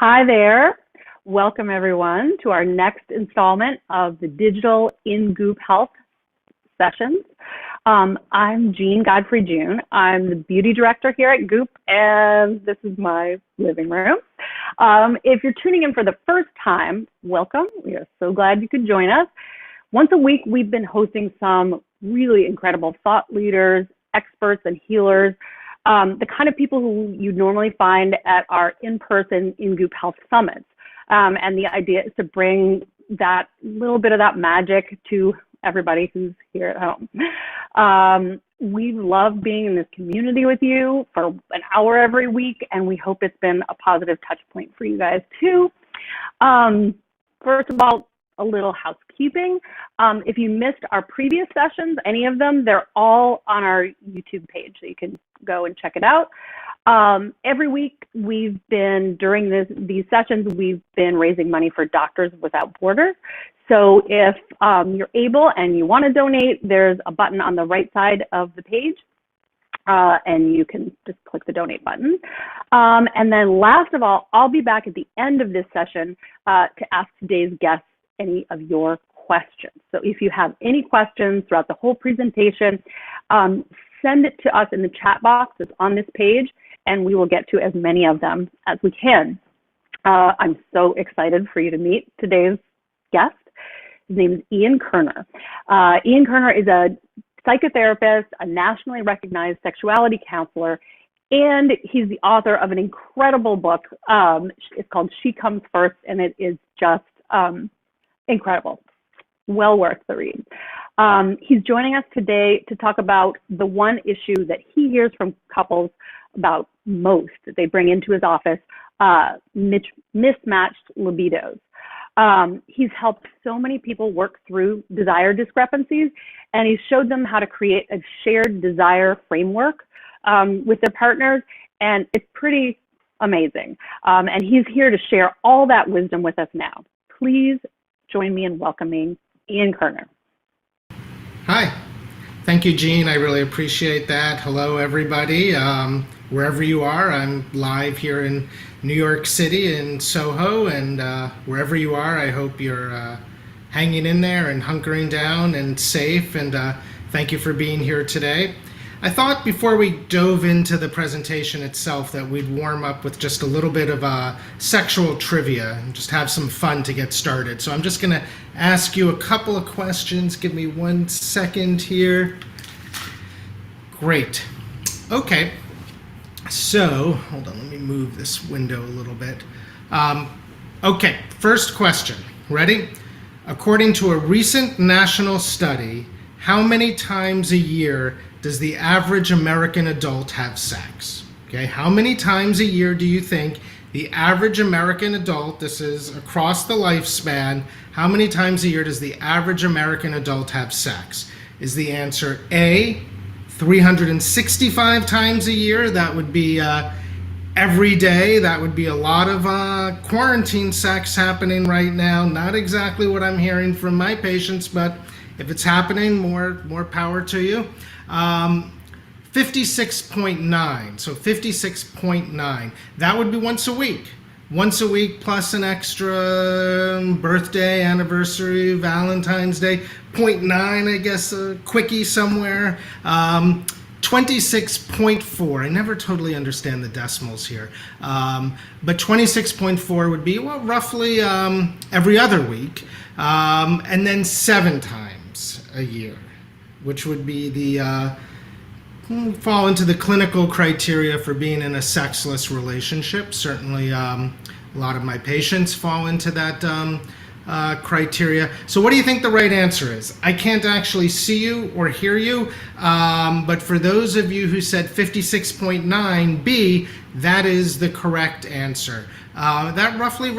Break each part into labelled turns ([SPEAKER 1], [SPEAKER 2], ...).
[SPEAKER 1] Hi there. Welcome everyone to our next installment of the Digital in Goop Health sessions. I'm Jean Godfrey-June. I'm the beauty director here at Goop, and this is my living room. If you're tuning in for the first time, welcome. We are so glad you could join us. Once a week, we've been hosting some really incredible thought leaders, experts, and healers, the kind of people who you normally find at our in-person in-Goop Health summits. And the idea is to bring that little bit of that magic to everybody who's here at home. We love being in this community with you for an hour every week, and we hope it's been a positive touch point for you guys too. First of all, a little housekeeping. If you missed our previous sessions, any of them, they're all on our YouTube page, so you can go and check it out. Every week we've been, during these sessions, we've been raising money for Doctors Without Borders. So if you're able and you want to donate, there's a button on the right side of the page, and you can just click the donate button. And then last of all, I'll be back at the end of this session to ask today's guests any of your questions. So if you have any questions throughout the whole presentation, send it to us in the chat box that's on this page, and we will get to as many of them as we can. I'm so excited for you to meet today's guest. His name is Ian Kerner. Ian Kerner is a psychotherapist, a nationally recognized sexuality counselor, and he's the author of an incredible book. It's called She Comes First, and it is just incredible. Well worth the read. He's joining us today to talk about the one issue that he hears from couples about most that they bring into his office, mismatched libidos. He's helped so many people work through desire discrepancies, and he's showed them how to create a shared desire framework with their partners, and it's pretty amazing. And he's here to share all that wisdom with us now. Please join me in welcoming Ian Kerner.
[SPEAKER 2] Hi. Thank you, Jean. I really appreciate that. Hello, everybody. Wherever you are, I'm live here in New York City in Soho, and wherever you are, I hope you're hanging in there and hunkering down and safe, and thank you for being here today. I thought before we dove into the presentation itself that we'd warm up with just a little bit of sexual trivia and just have some fun to get started. So I'm just going to ask you a couple of questions. Give me 1 second here. Great. Okay. So, hold on, let me move this window a little bit. Okay, first question. Ready? According to a recent national study, how many times a year does the average American adult have sex? Okay, how many times a year do you think the average American adult, this is across the lifespan, how many times a year does the average American adult have sex? Is the answer A, 365 times a year? That would be every day. That would be a lot of quarantine sex happening right now. Not exactly what I'm hearing from my patients, but if it's happening, more power to you. 56.9, so 56.9. That would be once a week. Once a week plus an extra birthday, anniversary, Valentine's Day. 0.9, I guess, a quickie somewhere. 26.4. I never totally understand the decimals here. But 26.4 would be, well, roughly every other week. And then 7 times a year, which would be the fall into the clinical criteria for being in a sexless relationship. Certainly a lot of my patients fall into that criteria. So what do you think the right answer is? I can't actually see you or hear you, but for those of you who said 56.9B, that is the correct answer. That roughly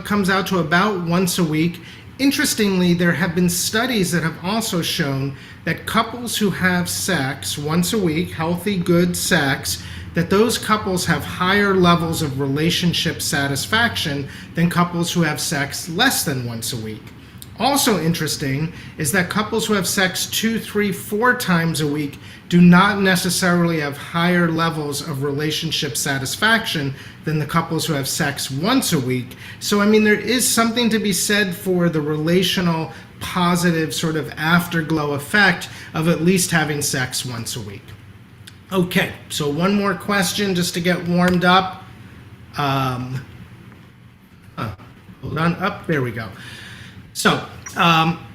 [SPEAKER 2] comes out to about once a week. Interestingly, there have been studies that have also shown that couples who have sex once a week, healthy, good sex, that those couples have higher levels of relationship satisfaction than couples who have sex less than once a week. Also interesting is that couples who have sex 2, 3, 4 times a week do not necessarily have higher levels of relationship satisfaction than the couples who have sex once a week. So, I mean, there is something to be said for the relational positive sort of afterglow effect of at least having sex once a week. Okay, so one more question just to get warmed up. Hold on, up, there we go. So,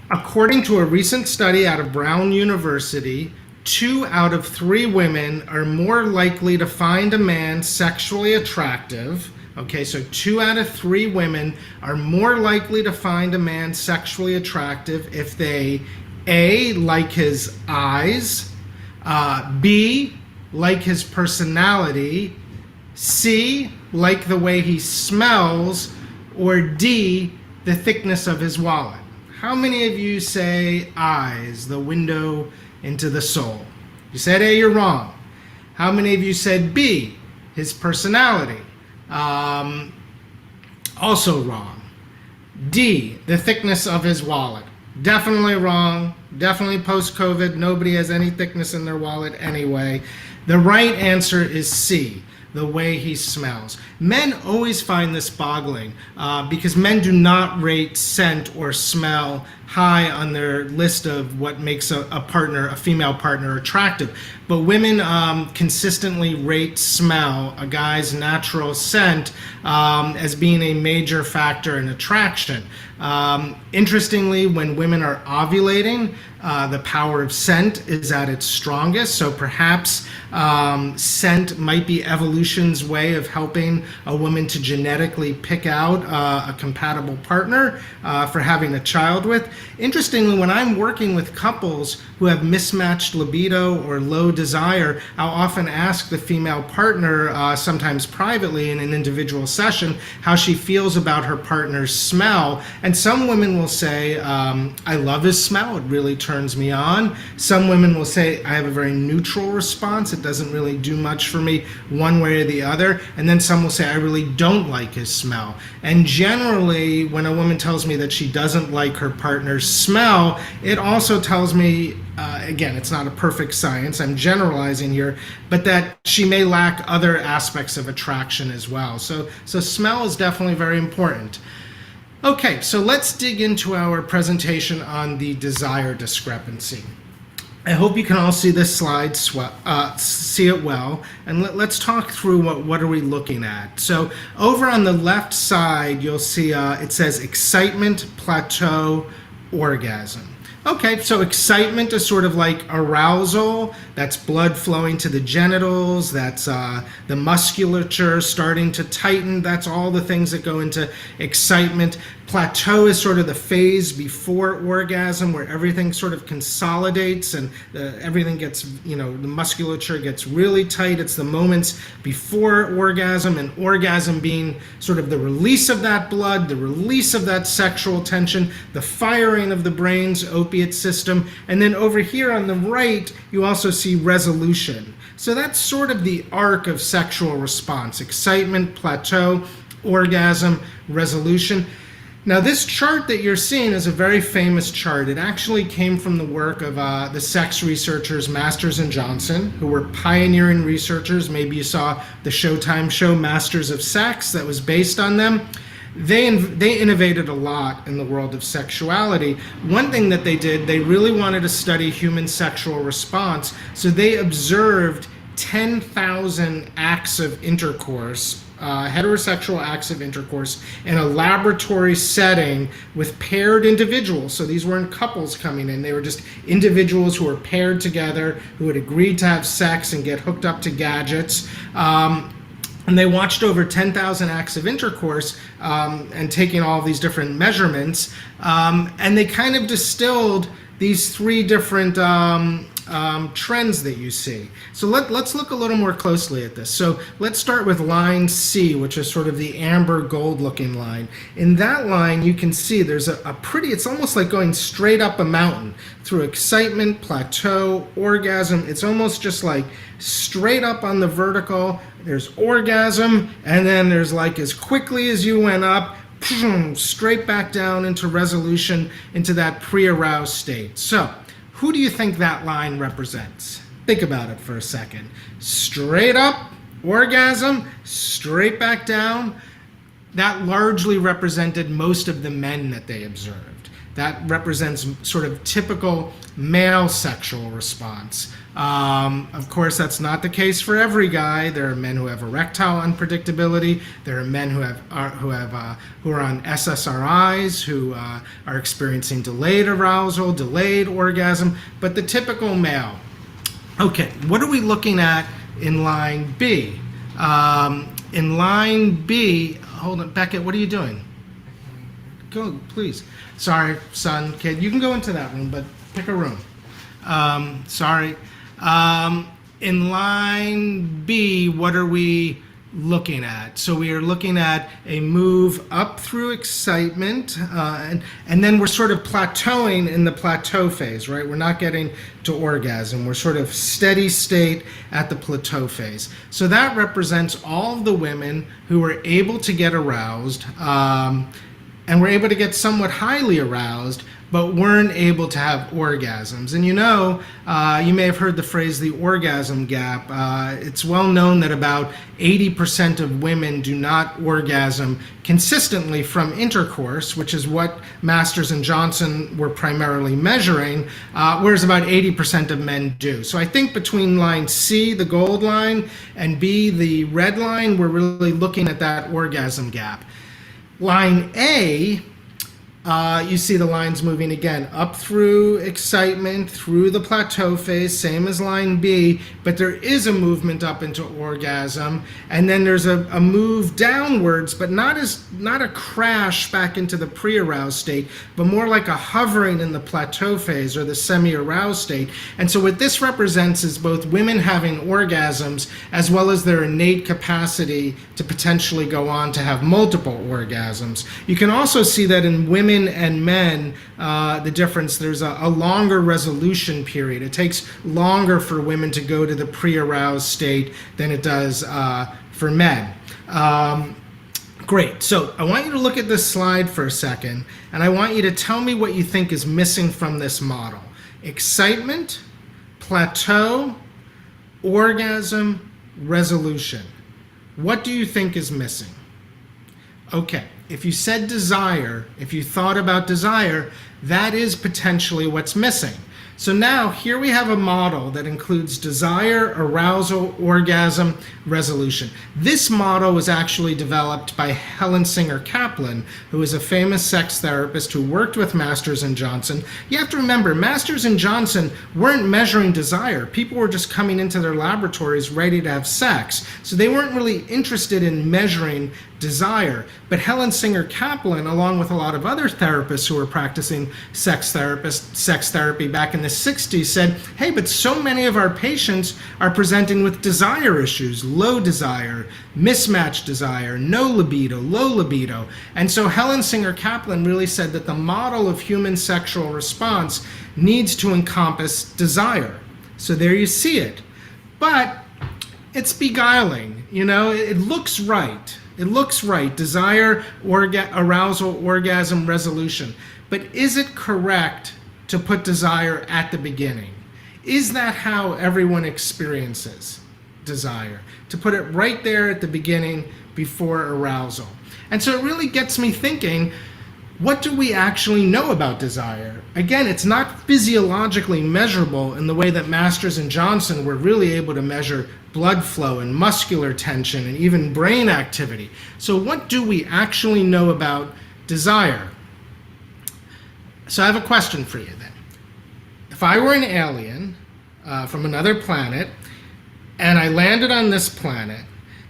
[SPEAKER 2] according to a recent study out of Brown University, 2 out of 3 women are more likely to find a man sexually attractive. Okay, so 2 out of 3 women are more likely to find a man sexually attractive if they A, like his eyes, B, like his personality, C, like the way he smells, or D, the thickness of his wallet. How many of you say eyes, the window into the soul? You said A, you're wrong. How many of you said B, his personality? Also wrong. D, the thickness of his wallet. Definitely wrong. Definitely post-COVID. Nobody has any thickness in their wallet anyway. The right answer is C, the way he smells. Men always find this boggling because men do not rate scent or smell high on their list of what makes a partner, a female partner, attractive. But women consistently rate smell, a guy's natural scent, as being a major factor in attraction. Interestingly, when women are ovulating, the power of scent is at its strongest. So perhaps scent might be evolution's way of helping a woman to genetically pick out a compatible partner for having a child with. Interestingly, when I'm working with couples who have mismatched libido or low desire, I'll often ask the female partner, sometimes privately in an individual session, how she feels about her partner's smell. And some women will say, I love his smell, it really turns me on. Some women will say, I have a very neutral response, it doesn't really do much for me one way or the other. And then some will say, I really don't like his smell. And generally, when a woman tells me that she doesn't like her partner's smell, it also tells me, again, it's not a perfect science, I'm generalizing here, but that she may lack other aspects of attraction as well. So smell is definitely very important. Okay, so let's dig into our presentation on the desire discrepancy. I hope you can all see this slide, see it well, and let's talk through what are we looking at. So over on the left side, you'll see it says excitement, plateau, orgasm. Okay, so excitement is sort of like arousal, that's blood flowing to the genitals, that's the musculature starting to tighten, that's all the things that go into excitement. Plateau is sort of the phase before orgasm where everything sort of consolidates and everything gets, the musculature gets really tight. It's the moments before orgasm, and orgasm being sort of the release of that blood, the release of that sexual tension, the firing of the brain's opiate system. And then over here on the right, you also see resolution. So that's sort of the arc of sexual response: excitement, plateau, orgasm, resolution. Now, this chart that you're seeing is a very famous chart. It actually came from the work of the sex researchers Masters and Johnson, who were pioneering researchers. Maybe you saw the Showtime show Masters of Sex that was based on them. They innovated a lot in the world of sexuality. One thing that they did, they really wanted to study human sexual response. So they observed 10,000 acts of intercourse, heterosexual acts of intercourse, in a laboratory setting with paired individuals. So these weren't couples coming in, they were just individuals who were paired together, who had agreed to have sex and get hooked up to gadgets. And they watched over 10,000 acts of intercourse and taking all these different measurements. And they kind of distilled these 3 different trends that you see. So let's look a little more closely at this. So let's start with line C, which is sort of the amber gold looking line. In that line, you can see there's a pretty, it's almost like going straight up a mountain through excitement, plateau, orgasm. It's almost just like straight up on the vertical. There's orgasm, and then there's like as quickly as you went up, straight back down into resolution, into that pre-aroused state. So, who do you think that line represents? Think about it for a second. Straight up, orgasm, straight back down. That largely represented most of the men that they observed. That represents sort of typical male sexual response. Of course, that's not the case for every guy. There are men who have erectile unpredictability. There are men who are on SSRIs, who are experiencing delayed arousal, delayed orgasm. But the typical male. Okay, what are we looking at in line B? In line B, hold on, Beckett, what are you doing? Go, please. Sorry, son, kid, you can go into that room, but pick a room. Sorry. In line B, what are we looking at? So we are looking at a move up through excitement, and then we're sort of plateauing in the plateau phase, right? We're not getting to orgasm. We're sort of steady state at the plateau phase. So that represents all of the women who were able to get aroused, and were able to get somewhat highly aroused, but weren't able to have orgasms. And you may have heard the phrase the orgasm gap. It's well known that about 80% of women do not orgasm consistently from intercourse, which is what Masters and Johnson were primarily measuring, whereas about 80% of men do. So I think between line C, the gold line, and B, the red line, we're really looking at that orgasm gap. Line A, you see the lines moving again up through excitement, through the plateau phase, same as line B, but there is a movement up into orgasm, and then there's a move downwards, but not a crash back into the pre-aroused state, but more like a hovering in the plateau phase or the semi-aroused state. And so what this represents is both women having orgasms as well as their innate capacity to potentially go on to have multiple orgasms. You can also see that in women and men, the difference, there's a longer resolution period. It takes longer for women to go to the pre-aroused state than it does for men. Great, so I want you to look at this slide for a second, and I want you to tell me what you think is missing from this model. Excitement, plateau, orgasm, resolution. What do you think is missing? Okay, if you said desire, if you thought about desire, that is potentially what's missing. So now here we have a model that includes desire, arousal, orgasm, resolution. This model was actually developed by Helen Singer Kaplan, who is a famous sex therapist who worked with Masters and Johnson. You have to remember, Masters and Johnson weren't measuring desire. People were just coming into their laboratories ready to have sex. So they weren't really interested in measuring desire. But Helen Singer Kaplan, along with a lot of other therapists who were practicing sex therapy back in the 60s, said, hey, but so many of our patients are presenting with desire issues, low desire, mismatched desire, no libido, low libido. And so Helen Singer Kaplan really said that the model of human sexual response needs to encompass desire. So there you see it. But it's beguiling, it looks right. It looks right, desire, arousal, orgasm, resolution. But is it correct to put desire at the beginning? Is that how everyone experiences desire? To put it right there at the beginning before arousal. And so it really gets me thinking, what do we actually know about desire? Again, it's not physiologically measurable in the way that Masters and Johnson were really able to measure blood flow and muscular tension and even brain activity. So what do we actually know about desire? So I have a question for you then. If I were an alien from another planet and I landed on this planet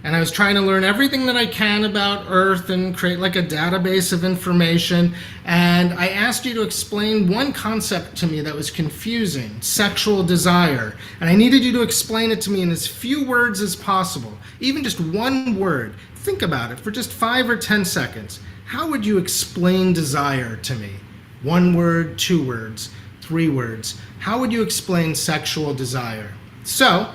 [SPEAKER 2] and I was trying to learn everything that I can about Earth and create like a database of information, and I asked you to explain one concept to me that was confusing, sexual desire, and I needed you to explain it to me in as few words as possible, even just one word. Think about it for just 5 or 10 seconds. How would you explain desire to me? 1 word, 2 words, 3 words. How would you explain sexual desire? So,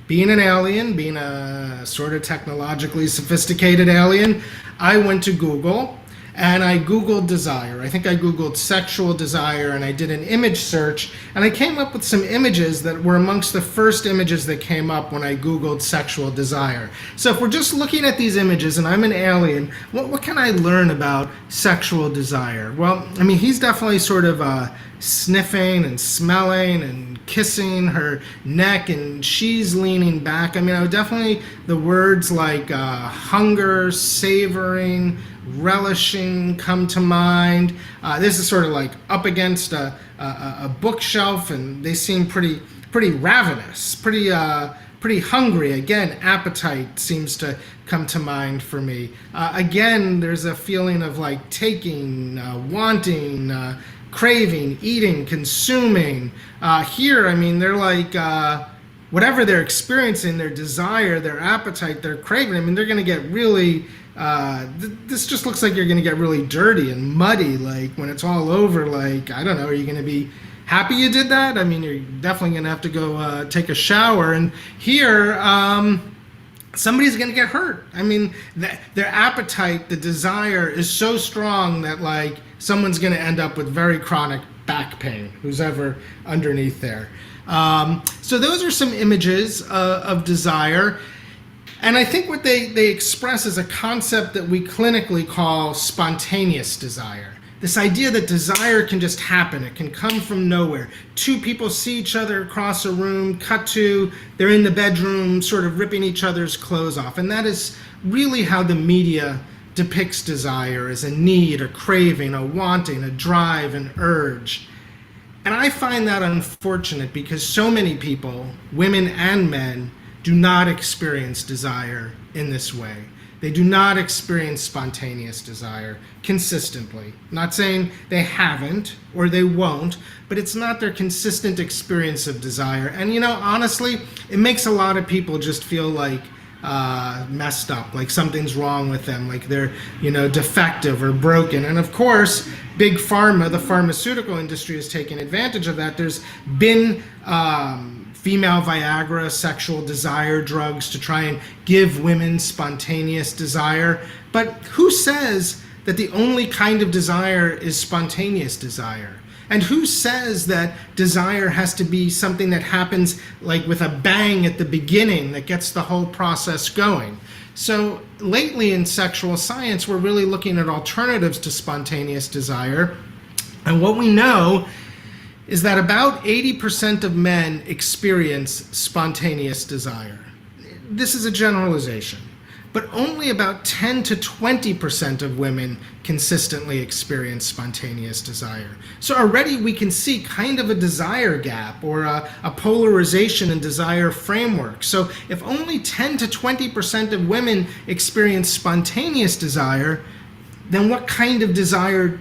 [SPEAKER 2] being an alien, being a sort of technologically sophisticated alien, I went to Google and I Googled desire. I think I Googled sexual desire, and I did an image search, and I came up with some images that were amongst the first images that came up when I Googled sexual desire. So if we're just looking at these images and I'm an alien, what can I learn about sexual desire? Well, I mean, he's definitely sort of sniffing and smelling and kissing her neck, and she's leaning back. I mean, I would definitely, the words like hunger, savoring, relishing come to mind. This is sort of like up against a bookshelf, and they seem pretty ravenous, pretty hungry. Again, appetite seems to come to mind for me. Again, there's a feeling of like taking, wanting, craving, eating, consuming. Here, I mean, they're like, whatever they're experiencing, their desire, their appetite, their craving, I mean, they're going to get really, this just looks like you're going to get really dirty and muddy, like when it's all over, like, I don't know, are you going to be happy you did that? I mean, you're definitely going to have to go take a shower. And here, somebody's going to get hurt. I mean, their appetite, the desire is so strong that like someone's going to end up with very chronic back pain, who's ever underneath there. So those are some images of desire. And I think what they express is a concept that we clinically call spontaneous desire. This idea that desire can just happen. It can come from nowhere. Two people see each other across a room, cut to, they're in the bedroom, sort of ripping each other's clothes off. And that is really how the media depicts desire, as a need, a craving, a wanting, a drive, an urge. And I find that unfortunate because so many people, women and men, do not experience desire in this way. They do not experience spontaneous desire consistently. I'm not saying they haven't or they won't, but it's not their consistent experience of desire. And you know, honestly, it makes a lot of people just feel like messed up, like something's wrong with them, like they're, you know, defective or broken. And of course, big pharma, the pharmaceutical industry, is taking advantage of that. There's been female Viagra, sexual desire drugs to try and give women spontaneous desire. But who says that the only kind of desire is spontaneous desire? And who says that desire has to be something that happens like with a bang at the beginning that gets the whole process going? So lately in sexual science, we're really looking at alternatives to spontaneous desire. And what we know is that about 80% of men experience spontaneous desire. This is a generalization, but only about 10 to 20% of women consistently experience spontaneous desire. So already we can see kind of a desire gap or a polarization in desire framework. So if only 10 to 20% of women experience spontaneous desire, then what kind of desire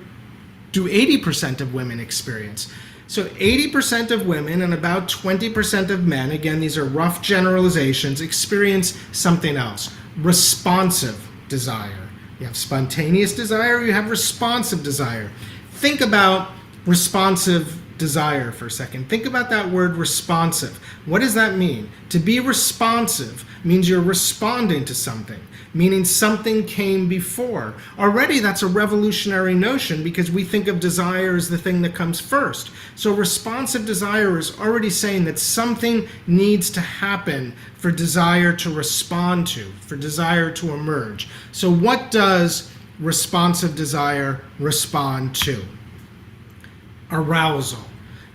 [SPEAKER 2] do 80% of women experience? So 80% of women and about 20% of men, again, these are rough generalizations, experience something else, responsive desire. You have spontaneous desire, you have responsive desire. Think about responsive desire for a second. Think about that word responsive. What does that mean? To be responsive means you're responding to something, meaning something came before. Already that's a revolutionary notion because we think of desire as the thing that comes first. So responsive desire is already saying that something needs to happen for desire to respond to, for desire to emerge. So what does responsive desire respond to? Arousal,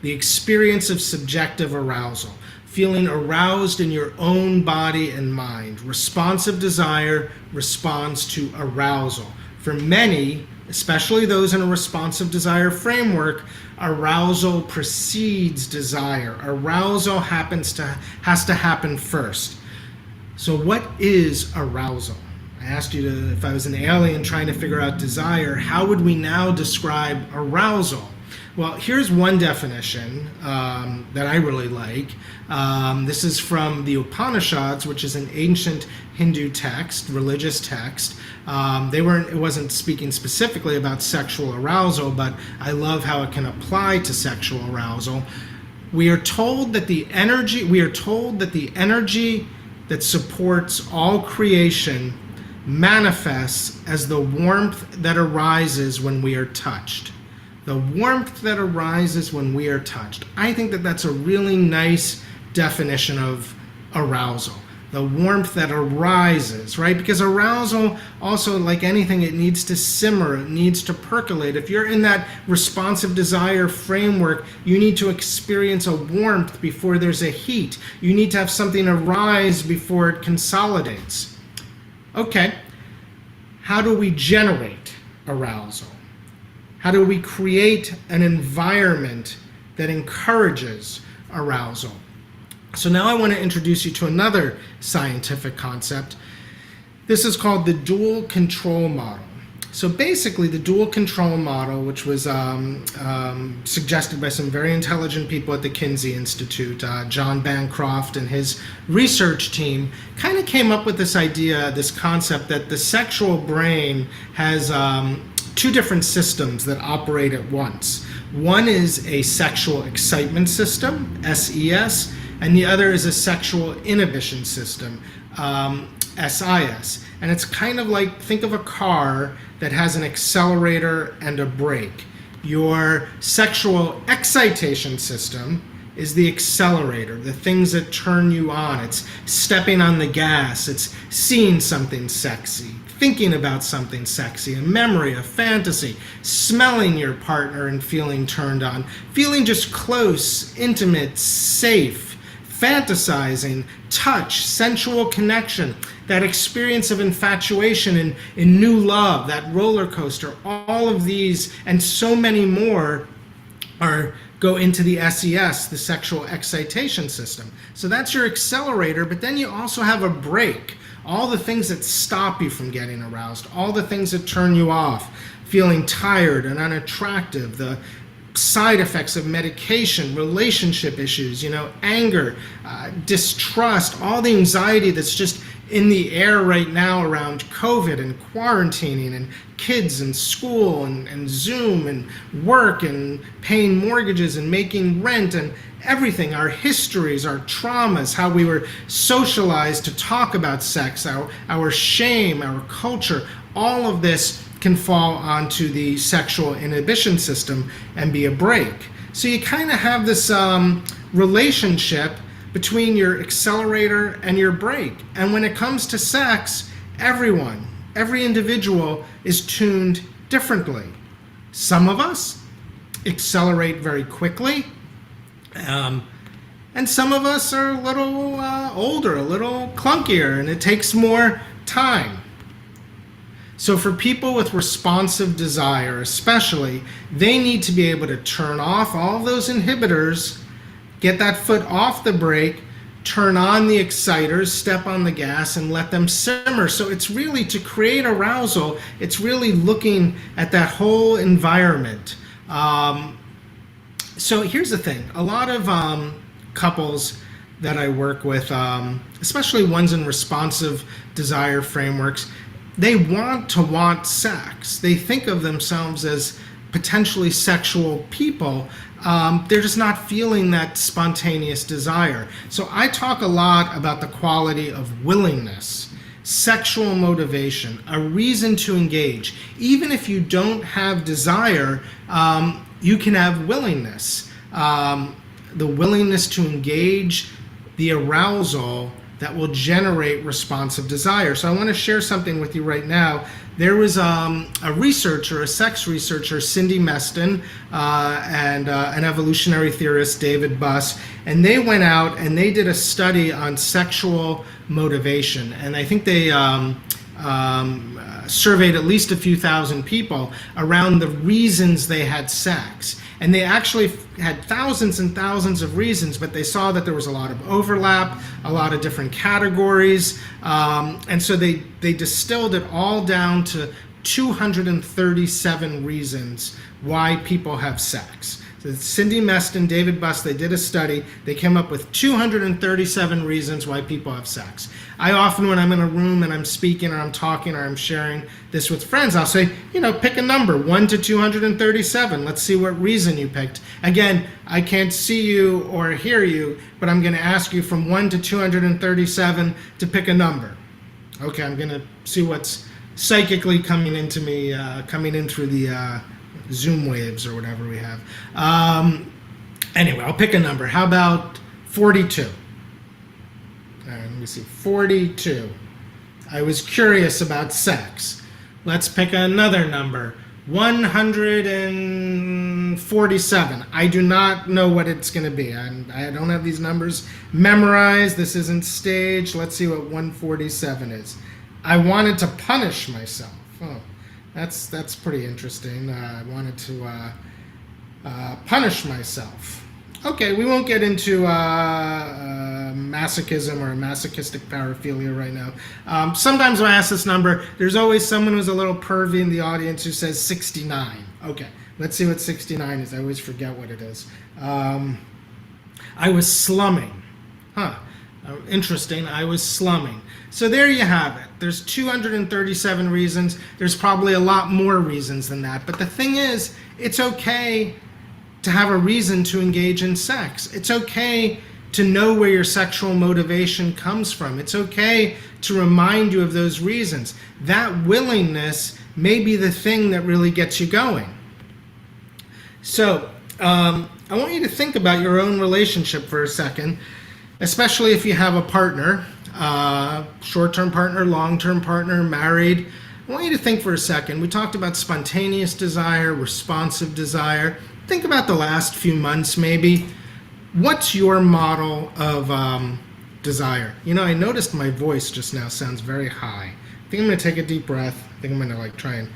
[SPEAKER 2] the experience of subjective arousal, feeling aroused in your own body and mind. Responsive desire responds to arousal. For many, especially those in a responsive desire framework, arousal precedes desire. Arousal has to happen first. So what is arousal? I asked you to, if I was an alien trying to figure out desire, how would we now describe arousal? Well, here's one definition that I really like. This is from the Upanishads, which is an ancient Hindu text, religious text. It wasn't speaking specifically about sexual arousal, but I love how it can apply to sexual arousal. We are told that the energy that supports all creation manifests as the warmth that arises when we are touched. The warmth that arises when we are touched. I think that that's a really nice definition of arousal. The warmth that arises, right? Because arousal, also like anything, it needs to simmer, it needs to percolate. If you're in that responsive desire framework, you need to experience a warmth before there's a heat. You need to have something arise before it consolidates. Okay, how do we generate arousal? How do we create an environment that encourages arousal? So now I want to introduce you to another scientific concept. This is called the dual control model. So basically the dual control model, which was suggested by some very intelligent people at the Kinsey Institute, John Bancroft and his research team, kind of came up with this idea, this concept that the sexual brain has two different systems that operate at once. One is a sexual excitement system, SES, and the other is a sexual inhibition system, SIS. And it's kind of like, think of a car that has an accelerator and a brake. Your sexual excitation system is the accelerator, the things that turn you on. It's stepping on the gas, it's seeing something sexy, thinking about something sexy, a memory, a fantasy, smelling your partner and feeling turned on, feeling just close, intimate, safe, fantasizing, touch, sensual connection, that experience of infatuation in new love, that roller coaster, all of these and so many more go into the SES, the sexual excitation system. So that's your accelerator, but then you also have a brake. All the things that stop you from getting aroused, all the things that turn you off, feeling tired and unattractive, the side effects of medication, relationship issues, anger, distrust, all the anxiety that's just in the air right now around COVID and quarantining and kids and school and Zoom and work and paying mortgages and making rent and everything, our histories, our traumas, how we were socialized to talk about sex, our shame, our culture, all of this can fall onto the sexual inhibition system and be a brake. So you kind of have this relationship between your accelerator and your brake. And when it comes to sex, every individual is tuned differently. Some of us accelerate very quickly, and some of us are a little older, a little clunkier, and it takes more time. So for people with responsive desire especially, they need to be able to turn off all those inhibitors, get that foot off the brake, turn on the exciters, step on the gas, and let them simmer. So it's really, to create arousal, it's really looking at that whole environment. So here's the thing. A lot of couples that I work with, especially ones in responsive desire frameworks, they want sex. They think of themselves as potentially sexual people. They're just not feeling that spontaneous desire. So I talk a lot about the quality of willingness, sexual motivation, a reason to engage. Even if you don't have desire, you can have willingness. The willingness to engage, the arousal that will generate responsive desire. So I want to share something with you right now. There was a researcher, a sex researcher, Cindy Meston, and an evolutionary theorist, David Buss, and they went out and they did a study on sexual motivation. And I think they surveyed at least a few thousand people around the reasons they had sex. And they actually had thousands and thousands of reasons, but they saw that there was a lot of overlap, a lot of different categories. And so they distilled it all down to 237 reasons why people have sex. So Cindy Meston, David Buss, they did a study. They came up with 237 reasons why people have sex. I often, when I'm in a room and I'm speaking or I'm talking or I'm sharing this with friends, I'll say, pick a number, 1 to 237. Let's see what reason you picked. Again, I can't see you or hear you, but I'm going to ask you from 1 to 237 to pick a number. Okay, I'm going to see what's psychically coming into me, coming in through the Zoom waves or whatever we have. Anyway, I'll pick a number. How about 42? All right, let me see. 42. I was curious about sex. Let's pick another number. 147. I do not know what it's going to be. I don't have these numbers memorized. This isn't staged. Let's see what 147 is. I wanted to punish myself. Oh, that's pretty interesting. I wanted to punish myself. Okay, we won't get into masochism or masochistic paraphilia right now. Sometimes when I ask this number, there's always someone who's a little pervy in the audience who says 69. Okay, let's see what 69 is. I always forget what it is. I was slumming. Interesting. I was slumming. So there you have it. There's 237 reasons. There's probably a lot more reasons than that. But the thing is, it's okay to have a reason to engage in sex. It's okay to know where your sexual motivation comes from. It's okay to remind you of those reasons. That willingness may be the thing that really gets you going. So I want you to think about your own relationship for a second, especially if you have a partner, short-term partner, long-term partner, married. I want you to think for a second. We talked about spontaneous desire, responsive desire. Think about the last few months maybe. What's your model of desire? You know, I noticed my voice just now sounds very high. I think I'm going to take a deep breath. I think I'm going to try and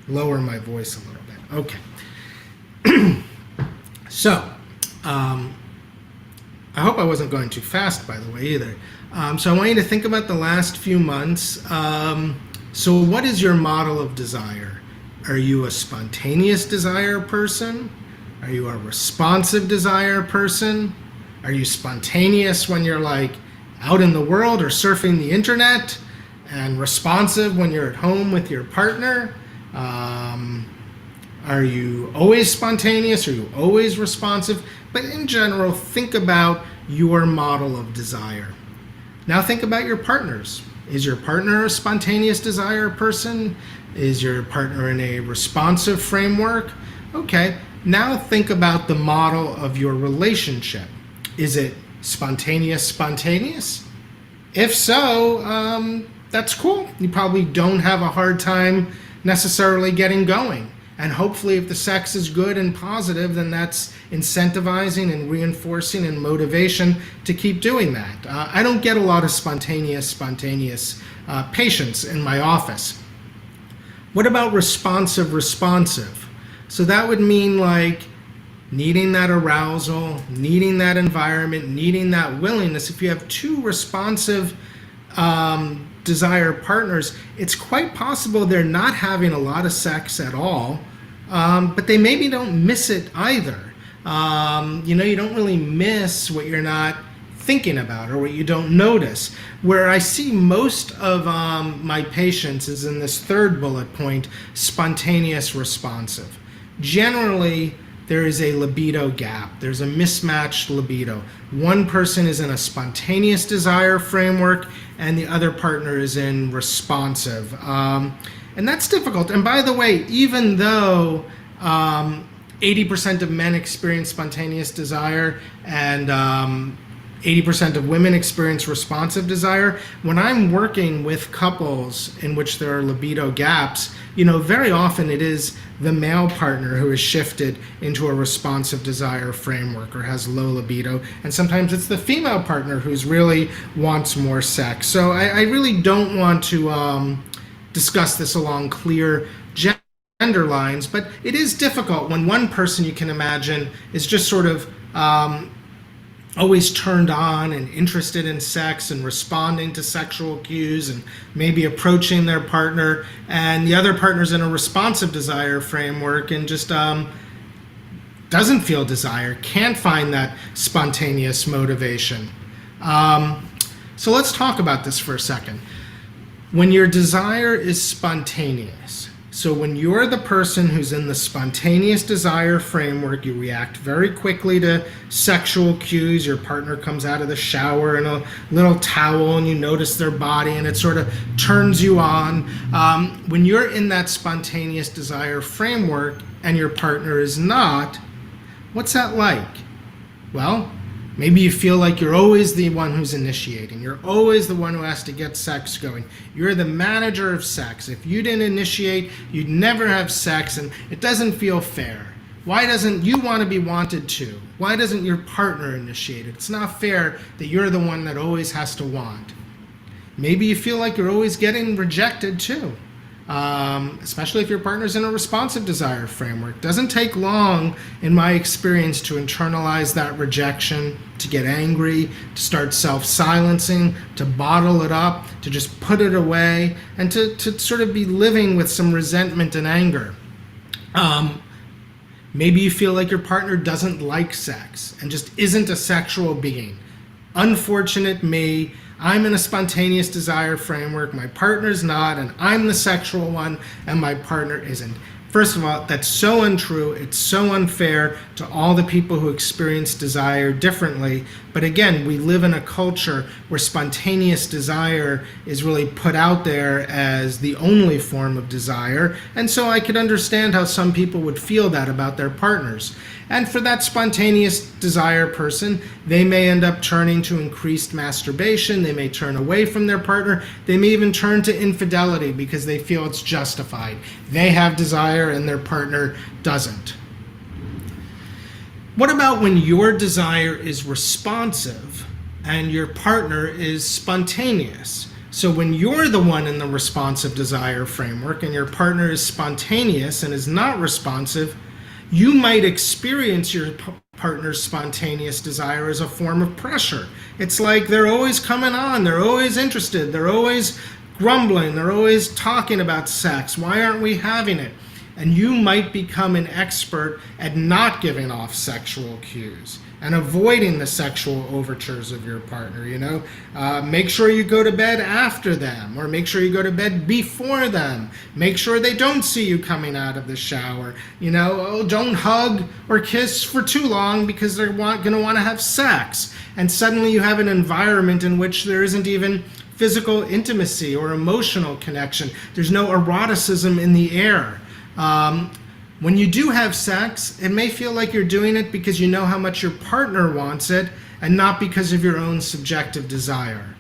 [SPEAKER 2] lower my voice a little bit. Okay. So, I hope I wasn't going too fast, by the way, either. So I want you to think about the last few months. So what is your model of desire? Are you a spontaneous desire person? Are you a responsive desire person? Are you spontaneous when you're out in the world or surfing the internet, and responsive when you're at home with your partner? Are you always spontaneous? Are you always responsive? But in general, think about your model of desire. Now think about your partners. Is your partner a spontaneous desire person? Is your partner in a responsive framework? Okay. Now think about the model of your relationship. Is it spontaneous? If so, that's cool. You probably don't have a hard time necessarily getting going. And hopefully if the sex is good and positive, then that's incentivizing and reinforcing and motivation to keep doing that. I don't get a lot of spontaneous patients in my office. What about responsive? So that would mean needing that arousal, needing that environment, needing that willingness. If you have two responsive desire partners, it's quite possible they're not having a lot of sex at all, but they maybe don't miss it either. You don't really miss what you're not thinking about or what you don't notice. Where I see most of my patients is in this third bullet point, spontaneous responsive. Generally, there is a libido gap. There's a mismatched libido. One person is in a spontaneous desire framework and the other partner is in responsive. And that's difficult. And by the way, even though 80% of men experience spontaneous desire and 80% of women experience responsive desire, when I'm working with couples in which there are libido gaps, very often it is the male partner who is shifted into a responsive desire framework or has low libido, and sometimes it's the female partner who's really wants more sex. So I really don't want to discuss this along clear gender lines, but it is difficult when one person, you can imagine, is just sort of always turned on and interested in sex and responding to sexual cues and maybe approaching their partner, and the other partner's in a responsive desire framework and just doesn't feel desire, can't find that spontaneous motivation. So let's talk about this for a second. When your desire is spontaneous, So when you're the person who's in the spontaneous desire framework, you react very quickly to sexual cues. Your partner comes out of the shower in a little towel and you notice their body and it sort of turns you on. When you're in that spontaneous desire framework and your partner is not, what's that like? Well, maybe you feel like you're always the one who's initiating. You're always the one who has to get sex going. You're the manager of sex. If you didn't initiate, you'd never have sex, and it doesn't feel fair. Why doesn't you want to be wanted to? Why doesn't your partner initiate it? It's not fair that you're the one that always has to want. Maybe you feel like you're always getting rejected too. Especially if your partner's in a responsive desire framework. Doesn't take long, in my experience, to internalize that rejection, to get angry, to start self-silencing, to bottle it up, to just put it away, and to sort of be living with some resentment and anger. Maybe you feel like your partner doesn't like sex and just isn't a sexual being. Unfortunate me. I'm in a spontaneous desire framework, my partner's not, and I'm the sexual one, and my partner isn't. First of all, that's so untrue. It's so unfair to all the people who experience desire differently. But again, we live in a culture where spontaneous desire is really put out there as the only form of desire. And so I could understand how some people would feel that about their partners. And for that spontaneous desire person, they may end up turning to increased masturbation. They may turn away from their partner. They may even turn to infidelity because they feel it's justified. They have desire and their partner doesn't. What about when your desire is responsive and your partner is spontaneous? So when you're the one in the responsive desire framework and your partner is spontaneous and is not responsive, you might experience your partner's spontaneous desire as a form of pressure. It's like they're always coming on, they're always interested, they're always grumbling, they're always talking about sex. Why aren't we having it? And you might become an expert at not giving off sexual cues and avoiding the sexual overtures of your partner, Make sure you go to bed after them, or make sure you go to bed before them. Make sure they don't see you coming out of the shower. Don't hug or kiss for too long because they're going to want to have sex. And suddenly you have an environment in which there isn't even physical intimacy or emotional connection. There's no eroticism in the air. When you do have sex, it may feel like you're doing it because you know how much your partner wants it and not because of your own subjective desire.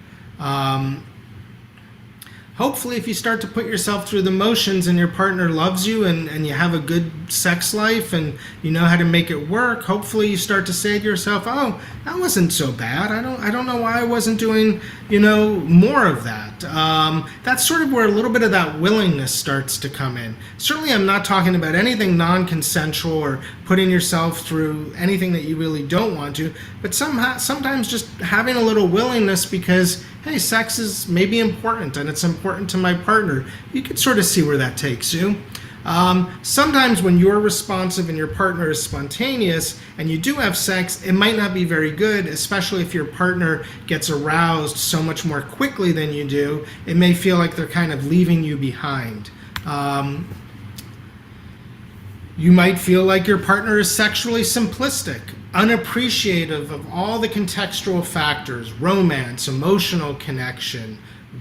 [SPEAKER 2] Hopefully, if you start to put yourself through the motions and your partner loves you and you have a good sex life and you know how to make it work, hopefully you start to say to yourself, oh, that wasn't so bad. I don't know why I wasn't doing, more of that. That's sort of where a little bit of that willingness starts to come in. Certainly, I'm not talking about anything non-consensual or putting yourself through anything that you really don't want to, but sometimes just having a little willingness because, hey, sex is maybe important and it's important to my partner. You can sort of see where that takes you. Sometimes when you're responsive and your partner is spontaneous and you do have sex, it might not be very good, especially if your partner gets aroused so much more quickly than you do. It may feel like they're kind of leaving you behind. You might feel like your partner is sexually simplistic, unappreciative of all the contextual factors, romance, emotional connection,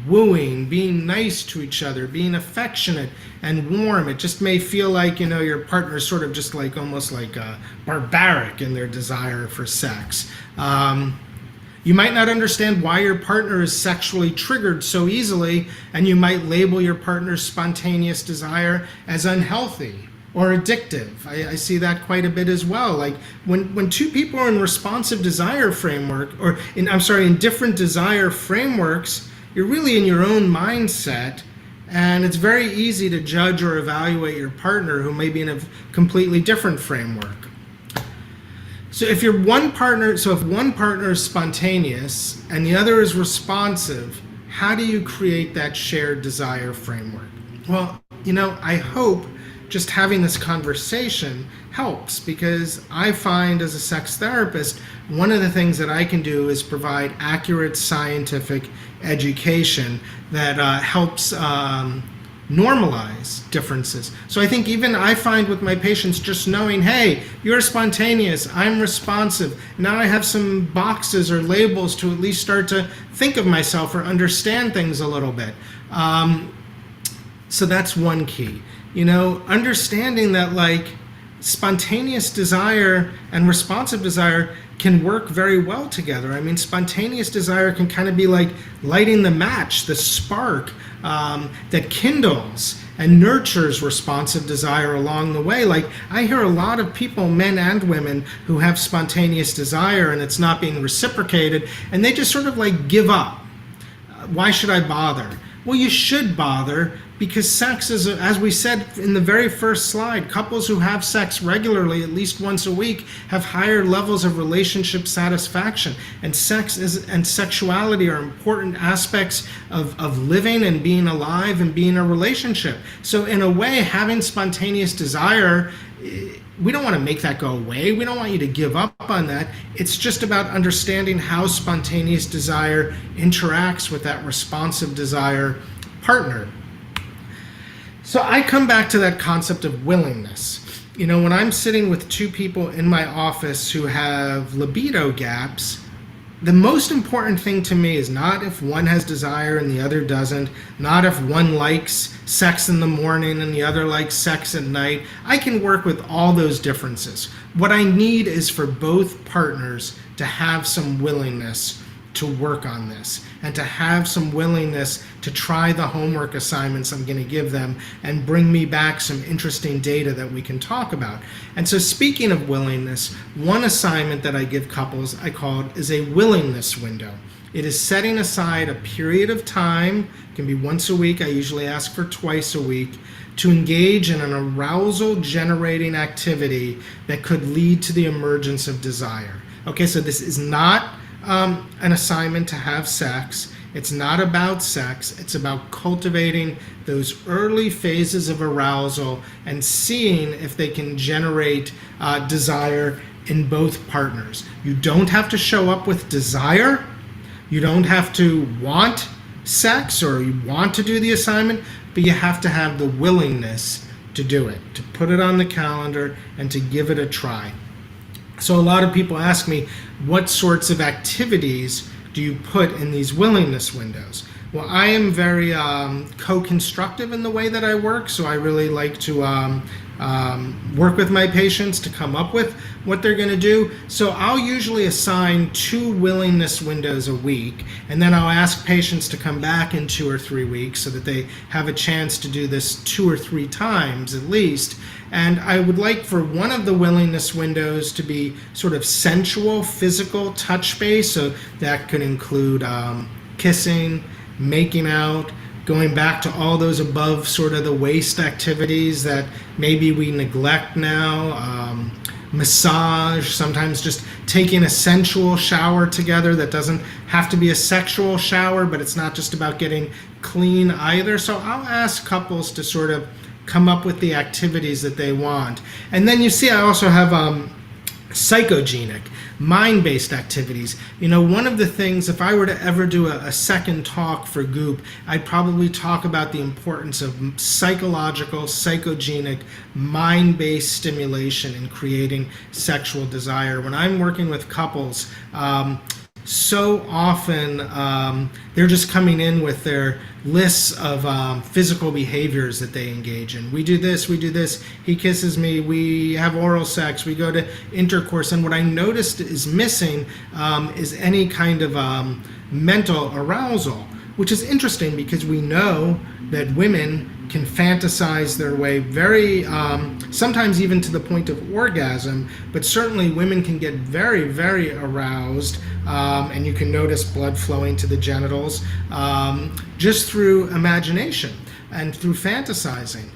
[SPEAKER 2] wooing, being nice to each other, being affectionate and warm. It just may feel like, your partner's sort of just like almost like barbaric in their desire for sex. You might not understand why your partner is sexually triggered so easily, and you might label your partner's spontaneous desire as unhealthy or addictive. I see that quite a bit as well. Like when two people are in responsive desire framework, in different desire frameworks, you're really in your own mindset, and it's very easy to judge or evaluate your partner who may be in a completely different framework. So if one partner is spontaneous and the other is responsive, how do you create that shared desire framework? Well, I hope just having this conversation helps, because I find as a sex therapist, one of the things that I can do is provide accurate scientific education that helps normalize differences. So I think even I find with my patients, just knowing, hey, you're spontaneous, I'm responsive, now I have some boxes or labels to at least start to think of myself or understand things a little bit. So that's one key. Understanding that spontaneous desire and responsive desire can work very well together. I mean, spontaneous desire can kind of be like lighting the match, the spark that kindles and nurtures responsive desire along the way. I hear a lot of people, men and women, who have spontaneous desire and it's not being reciprocated, and they just sort of give up. Why should I bother? Well, you should bother, because sex is, as we said in the very first slide, couples who have sex regularly, at least once a week, have higher levels of relationship satisfaction. And sex and sexuality are important aspects of living and being alive and being a relationship. So in a way, having spontaneous desire, we don't want to make that go away. We don't want you to give up on that. It's just about understanding how spontaneous desire interacts with that responsive desire partner. So I come back to that concept of willingness. When I'm sitting with two people in my office who have libido gaps, the most important thing to me is not if one has desire and the other doesn't, not if one likes sex in the morning and the other likes sex at night. I can work with all those differences. What I need is for both partners to have some willingness to work on this and to have some willingness to try the homework assignments I'm going to give them and bring me back some interesting data that we can talk about. And so speaking of willingness, one assignment that I give couples I call it is a willingness window. It is setting aside a period of time, it can be once a week, I usually ask for twice a week, to engage in an arousal generating activity that could lead to the emergence of desire. Okay, so this is not an assignment to have sex. It's not about sex. It's about cultivating those early phases of arousal and seeing if they can generate desire in both partners. You don't have to show up with desire. You don't have to want sex or you want to do the assignment, but you have to have the willingness to do it, to put it on the calendar and to give it a try. So a lot of people ask me, what sorts of activities do you put in these willingness windows? Well, I am very co-constructive in the way that I work, so I really like to work with my patients to come up with what they're going to do. So I'll usually assign 2 willingness windows a week, and then I'll ask patients to come back in 2 or 3 weeks so that they have a chance to do this 2 or 3 times at least. And I would like for one of the willingness windows to be sort of sensual, physical, touch-based, so that could include kissing, making out, going back to all those above sort of the waist activities that maybe we neglect now, massage, sometimes just taking a sensual shower together that doesn't have to be a sexual shower, but it's not just about getting clean either. So I'll ask couples to sort of come up with the activities that they want. And then you see I also have psychogenic, mind-based activities. One of the things, if I were to ever do a second talk for Goop, I'd probably talk about the importance of psychological, psychogenic, mind-based stimulation in creating sexual desire. When I'm working with couples, so often they're just coming in with their lists of physical behaviors that they engage in. We do this, he kisses me, we have oral sex, we go to intercourse, and what I noticed is missing is any kind of mental arousal, which is interesting because we know that women can fantasize their way very, sometimes even to the point of orgasm, but certainly women can get very, very aroused, and you can notice blood flowing to the genitals just through imagination and through fantasizing.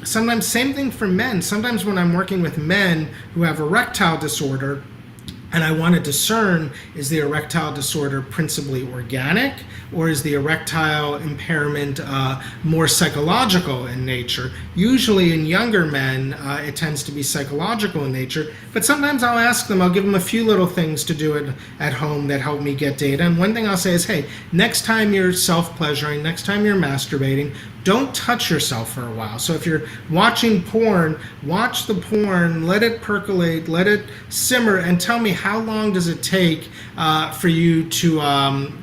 [SPEAKER 2] Sometimes, same thing for men. Sometimes when I'm working with men who have erectile disorder, And I want to discern, is the erectile disorder principally organic, or is the erectile impairment more psychological in nature? Usually in younger men, it tends to be psychological in nature, but sometimes I'll give them a few little things to do at home that help me get data. And one thing I'll say is, hey, next time you're self-pleasuring, next time you're masturbating, don't touch yourself for a while. So if you're watching porn, watch the porn, let it percolate, let it simmer, and tell me, how long does it take for you to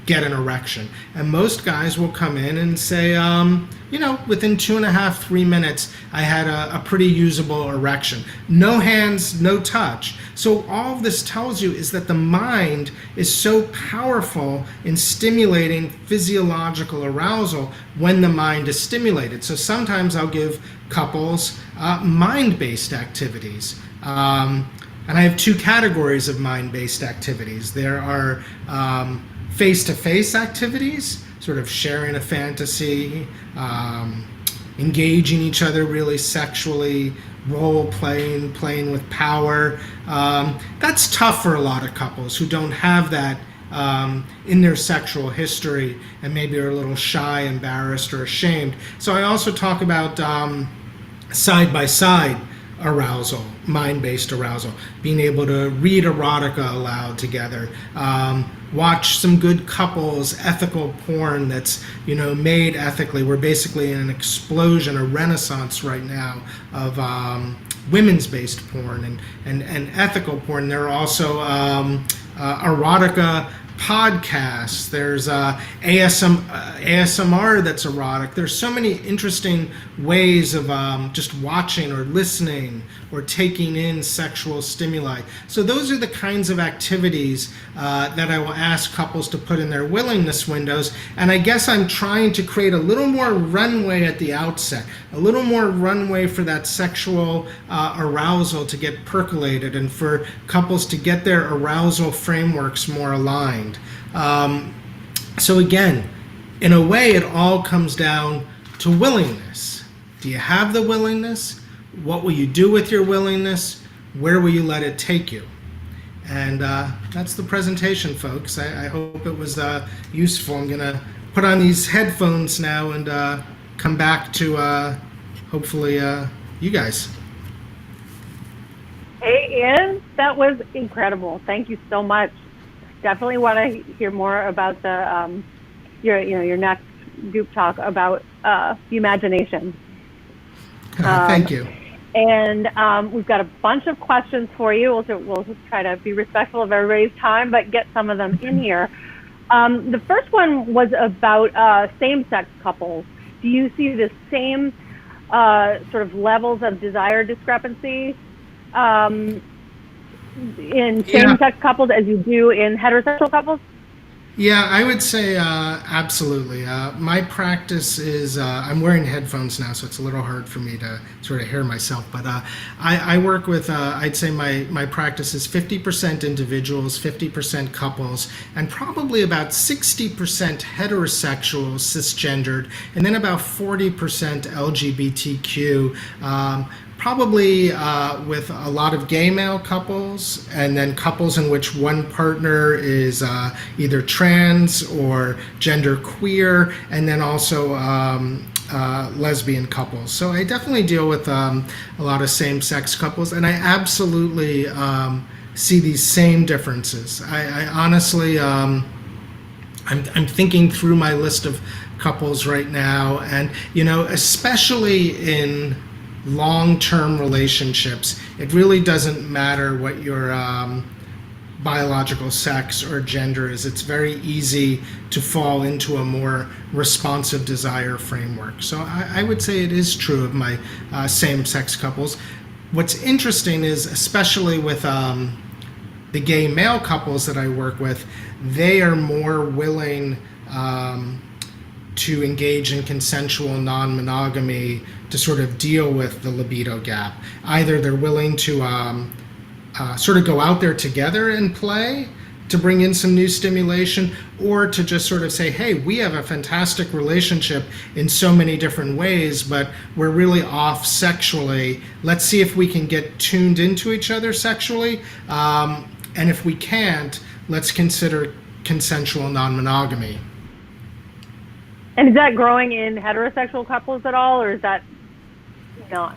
[SPEAKER 2] get an erection? And most guys will come in and say, within 2.5, 3 minutes, I had a pretty usable erection. No hands, no touch. So all of this tells you is that the mind is so powerful in stimulating physiological arousal when the mind is stimulated. So sometimes I'll give couples mind-based activities. And I have two categories of mind-based activities. There are face-to-face activities, sort of sharing a fantasy, engaging each other really sexually, role-playing, playing with power. That's tough for a lot of couples who don't have that in their sexual history and maybe are a little shy, embarrassed, or ashamed. So I also talk about side-by-side arousal, mind-based arousal, being able to read erotica aloud together, watch some good couples, ethical porn that's made ethically. We're basically in an explosion, a renaissance right now of women's-based porn and ethical porn. There are also erotica podcasts. There's ASMR that's erotic. There's so many interesting ways of just watching or listening or taking in sexual stimuli. So those are the kinds of activities that I will ask couples to put in their willingness windows. And I guess I'm trying to create a little more runway at the outset, a little more runway for that sexual arousal to get percolated and for couples to get their arousal frameworks more aligned. So again, in a way, it all comes down to willingness. Do you have the willingness? What will you do with your willingness? Where will you let it take you? And that's the presentation, folks. I hope it was useful. I'm going to put on these headphones now and come back to hopefully you guys.
[SPEAKER 1] Hey, Ian, that was incredible. Thank you so much. Definitely want to hear more about the your next Goop talk about the imagination.
[SPEAKER 2] Thank you.
[SPEAKER 1] And we've got a bunch of questions for you. We'll try to be respectful of everybody's time, but get some of them in here. The first one was about same-sex couples. Do you see the same sort of levels of desire discrepancy in same-sex couples as you do in heterosexual couples?
[SPEAKER 2] Yeah, I would say absolutely. My practice is, I'm wearing headphones now, so it's a little hard for me to sort of hear myself, but I work with, I'd say my practice is 50% individuals, 50% couples, and probably about 60% heterosexual, cisgendered, and then about 40% LGBTQ. Probably with a lot of gay male couples, and then couples in which one partner is either trans or gender queer, and then also lesbian couples. So I definitely deal with a lot of same-sex couples, and I absolutely see these same differences. I honestly, I'm thinking through my list of couples right now, and especially in long-term relationships, it really doesn't matter what your biological sex or gender is. It's very easy to fall into a more responsive desire framework. So I would say it is true of my same-sex couples. What's interesting is, especially with the gay male couples that I work with, they are more willing to engage in consensual non-monogamy to sort of deal with the libido gap. Either they're willing to sort of go out there together and play to bring in some new stimulation, or to just sort of say, hey, we have a fantastic relationship in so many different ways, but we're really off sexually. Let's see if we can get tuned into each other sexually. And if we can't, let's consider consensual non-monogamy.
[SPEAKER 1] And is that growing in heterosexual couples at all, or is that not?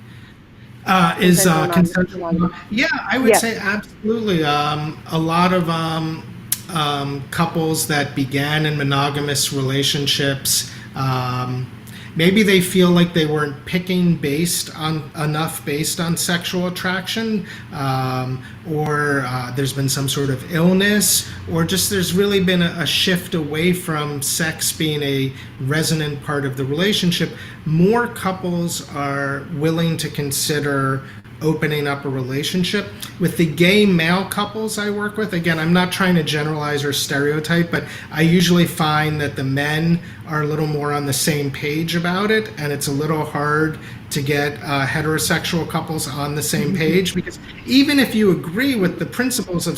[SPEAKER 2] Is
[SPEAKER 1] Consensual
[SPEAKER 2] consensual? Yeah, I would say absolutely. A lot of couples that began in monogamous relationships, maybe they feel like they weren't picking based on sexual attraction, or there's been some sort of illness, or just there's really been a shift away from sex being a resonant part of the relationship. More couples are willing to consider opening up a relationship. With the gay male couples I work with, again, I'm not trying to generalize or stereotype, but I usually find that the men are a little more on the same page about it, and it's a little hard to get heterosexual couples on the same page, because even if you agree with the principles of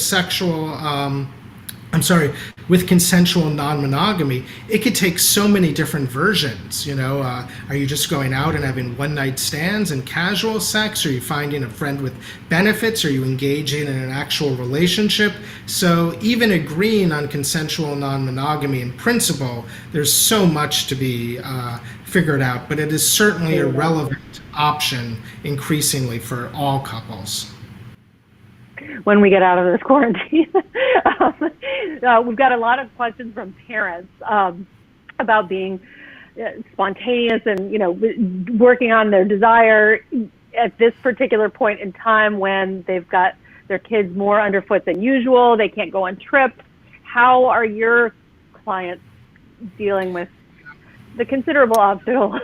[SPEAKER 2] with consensual non-monogamy, it could take so many different versions. Are you just going out and having one-night stands and casual sex? Are you finding a friend with benefits? Are you engaging in an actual relationship? So even agreeing on consensual non-monogamy in principle, there's so much to be figured out, but it is certainly a relevant option increasingly for all couples.
[SPEAKER 1] When we get out of this quarantine. We've got a lot of questions from parents about being spontaneous and, working on their desire at this particular point in time when they've got their kids more underfoot than usual. They can't go on trips. How are your clients dealing with the considerable obstacle?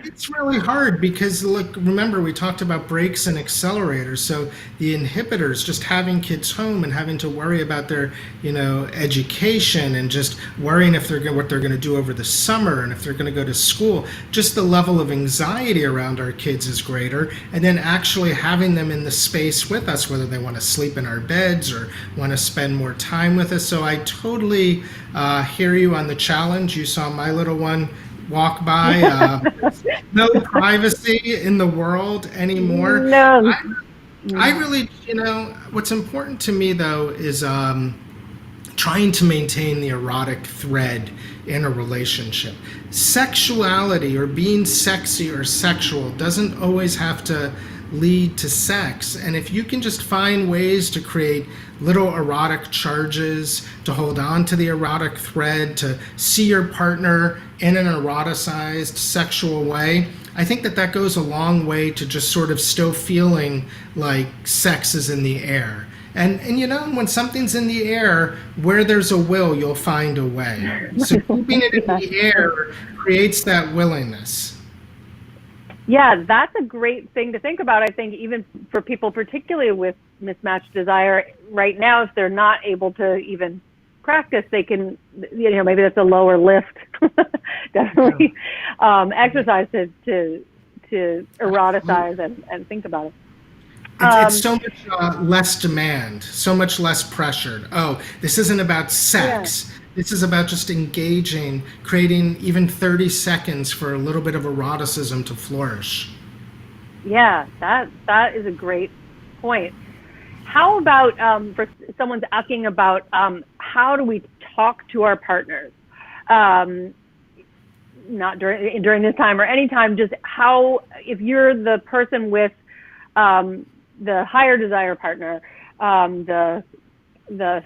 [SPEAKER 2] It's really hard because, look, remember we talked about brakes and accelerators. So the inhibitors, just having kids home and having to worry about their, education, and just worrying if what they're going to do over the summer and if they're going to go to school. Just the level of anxiety around our kids is greater. And then actually having them in the space with us, whether they want to sleep in our beds or want to spend more time with us. So I totally hear you on the challenge. You saw my little one walk by. No privacy in the world anymore.
[SPEAKER 1] No.
[SPEAKER 2] I really, what's important to me though is trying to maintain the erotic thread in a relationship. Sexuality or being sexy or sexual doesn't always have to lead to sex. And if you can just find ways to create little erotic charges, to hold on to the erotic thread, to see your partner in an eroticized sexual way, I think that goes a long way to just sort of still feeling like sex is in the air. And when something's in the air, where there's a will, you'll find a way. So keeping it in the air creates that willingness.
[SPEAKER 1] Yeah, that's a great thing to think about. I think even for people, particularly with mismatched desire right now, if they're not able to even practice, they can, maybe that's a lower lift, definitely exercise to eroticize and think about it.
[SPEAKER 2] It's so much less demand, so much less pressured. Oh, this isn't about sex. Yeah. This is about just engaging, creating even 30 seconds for a little bit of eroticism to flourish.
[SPEAKER 1] Yeah, that is a great point. How about for someone's asking about how do we talk to our partners? Not during this time or any time, just how, if you're the person with the higher desire partner, the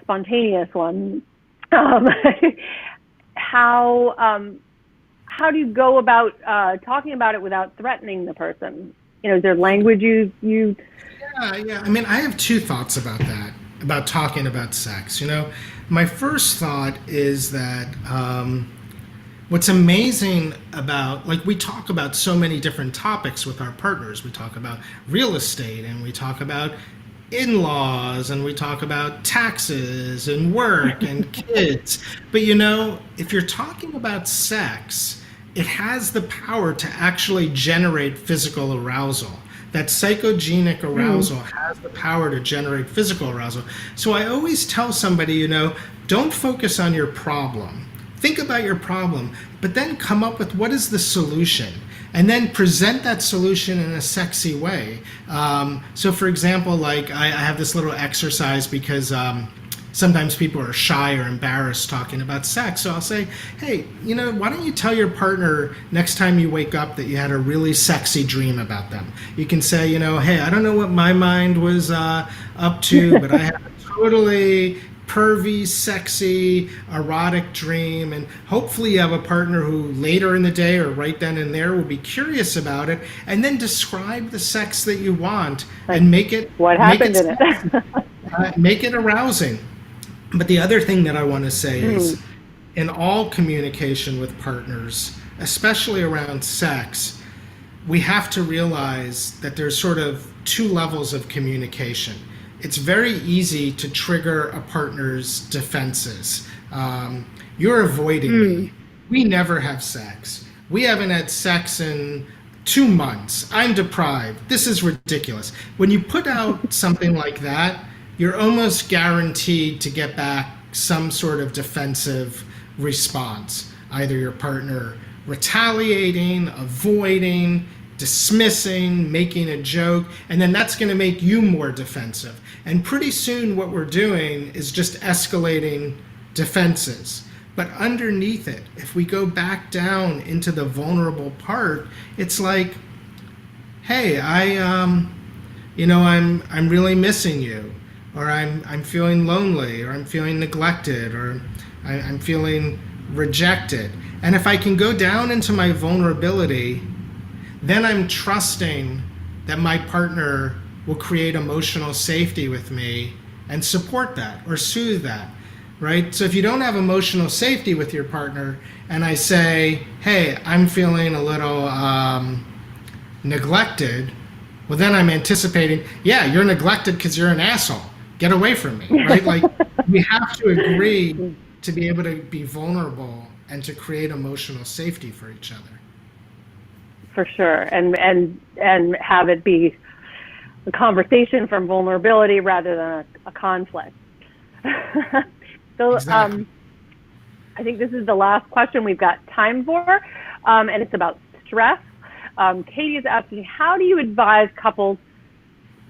[SPEAKER 1] spontaneous one, how do you go about talking about it without threatening the person? Is there language you?
[SPEAKER 2] Yeah. I mean, I have two thoughts about that, about talking about sex. My first thought is that what's amazing about, we talk about so many different topics with our partners. We talk about real estate, and we talk about in-laws, and we talk about taxes and work and kids. But if you're talking about sex, it has the power to actually generate physical arousal. That psychogenic arousal has the power to generate physical arousal. So I always tell somebody, don't focus on your problem. Think about your problem. but then come up with what is the solution, and then present that solution in a sexy way. So for example, like I have this little exercise because sometimes people are shy or embarrassed talking about sex. So I'll say, hey, why don't you tell your partner next time you wake up that you had a really sexy dream about them? You can say, hey, I don't know what my mind was up to, but I had a totally pervy, sexy, erotic dream. And hopefully you have a partner who later in the day or right then and there will be curious about it, and then describe the sex that you want and make it
[SPEAKER 1] what happened in it.
[SPEAKER 2] Make it arousing. But the other thing that I want to say is, in all communication with partners, especially around sex, we have to realize that there's sort of two levels of communication. It's very easy to trigger a partner's defenses. You're avoiding me. We never have sex. We haven't had sex in 2 months. I'm deprived. This is ridiculous. When you put out something like that, you're almost guaranteed to get back some sort of defensive response. Either your partner retaliating, avoiding, dismissing, making a joke, and then that's going to make you more defensive. And pretty soon what we're doing is just escalating defenses. But underneath it, if we go back down into the vulnerable part, it's like, hey, I'm really missing you, or I'm feeling lonely, or I'm feeling neglected, or I'm feeling rejected. And if I can go down into my vulnerability, then I'm trusting that my partner will create emotional safety with me and support that or soothe that, right? So if you don't have emotional safety with your partner, and I say, hey, I'm feeling a little neglected, well, then I'm anticipating, yeah, you're neglected because you're an asshole. Get away from me, right? Like, we have to agree to be able to be vulnerable and to create emotional safety for each other.
[SPEAKER 1] For sure, and have it be a conversation from vulnerability rather than a conflict. So
[SPEAKER 2] Exactly.
[SPEAKER 1] I think this is the last question we've got time for, and it's about stress. Katie is asking, how do you advise couples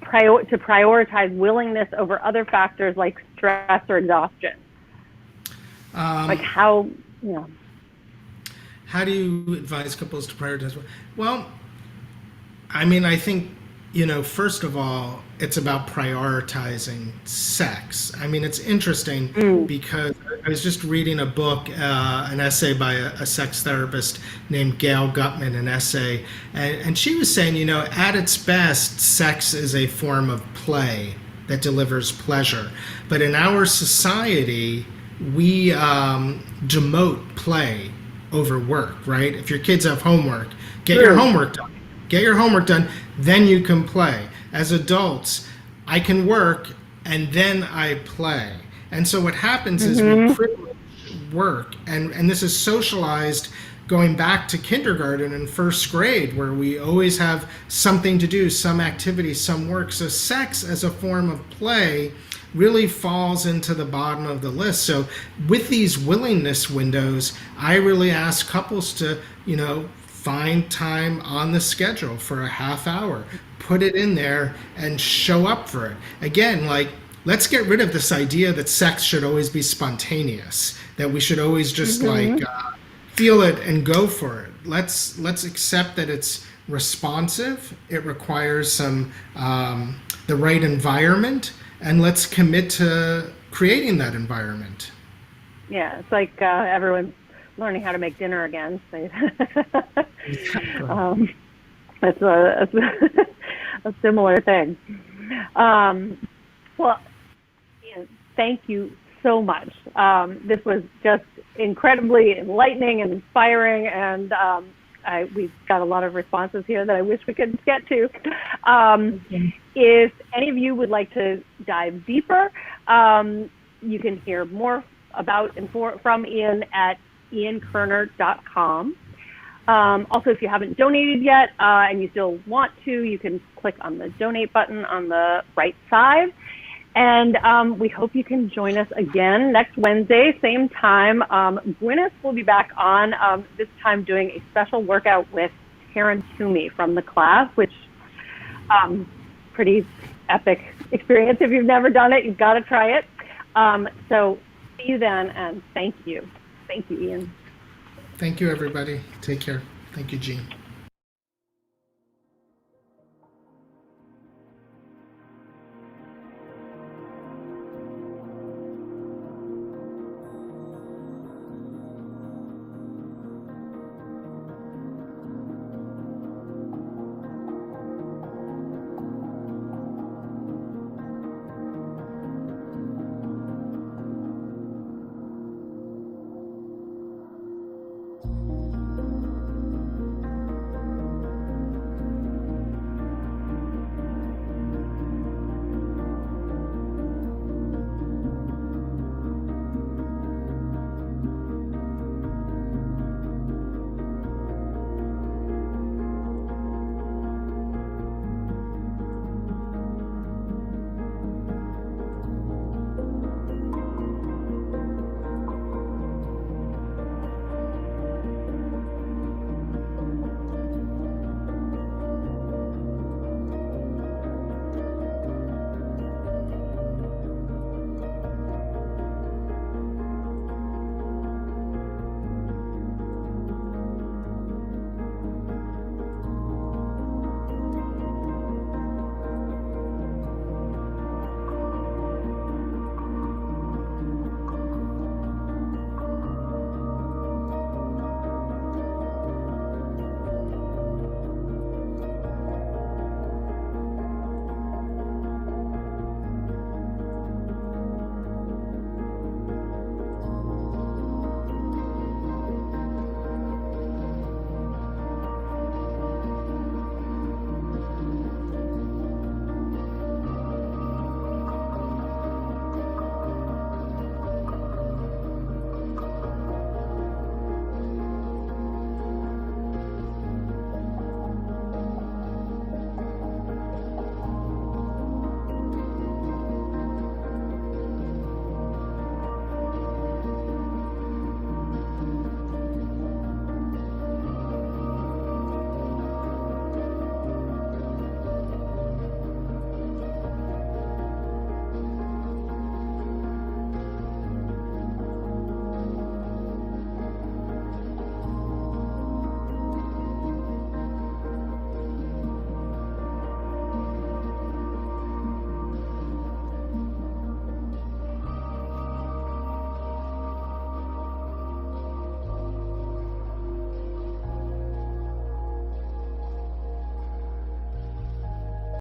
[SPEAKER 1] to prioritize willingness over other factors like stress or exhaustion? Like how,
[SPEAKER 2] How do you advise couples to prioritize? Well, I mean, I think, first of all, it's about prioritizing sex. I mean, it's interesting because I was just reading a book, an essay by a sex therapist named Gail Gutman, an essay, and she was saying, at its best, sex is a form of play that delivers pleasure. But in our society, we demote play over work, right? If your kids have homework, get your homework done. Get your homework done, then you can play. As adults, I can work and then I play. And so what happens is we privilege work, and this is socialized going back to kindergarten and first grade, where we always have something to do, some activity, some work. So sex as a form of play really falls into the bottom of the list. So with these willingness windows, I really ask couples to, find time on the schedule for a half hour, put it in there and show up for it. Again, like, let's get rid of this idea that sex should always be spontaneous, that we should always just feel it and go for it. Let's accept that it's responsive. It requires some the right environment, and let's commit to creating that environment.
[SPEAKER 1] Yeah, it's like everyone's learning how to make dinner again. That's a similar thing. Well, Ian, thank you so much. This was just incredibly enlightening and inspiring, and we've got a lot of responses here that I wish we could get to. If any of you would like to dive deeper, you can hear more about and from Ian at iankerner.com. Also, if you haven't donated yet and you still want to, you can click on the donate button on the right side. And we hope you can join us again next Wednesday, same time. Gwyneth will be back on, this time doing a special workout with Karen Toomey from the class, which pretty epic experience. If you've never done it, you've got to try it. So see you then, and thank you. Thank you, Ian.
[SPEAKER 2] Thank you, everybody. Take care. Thank you, Jean.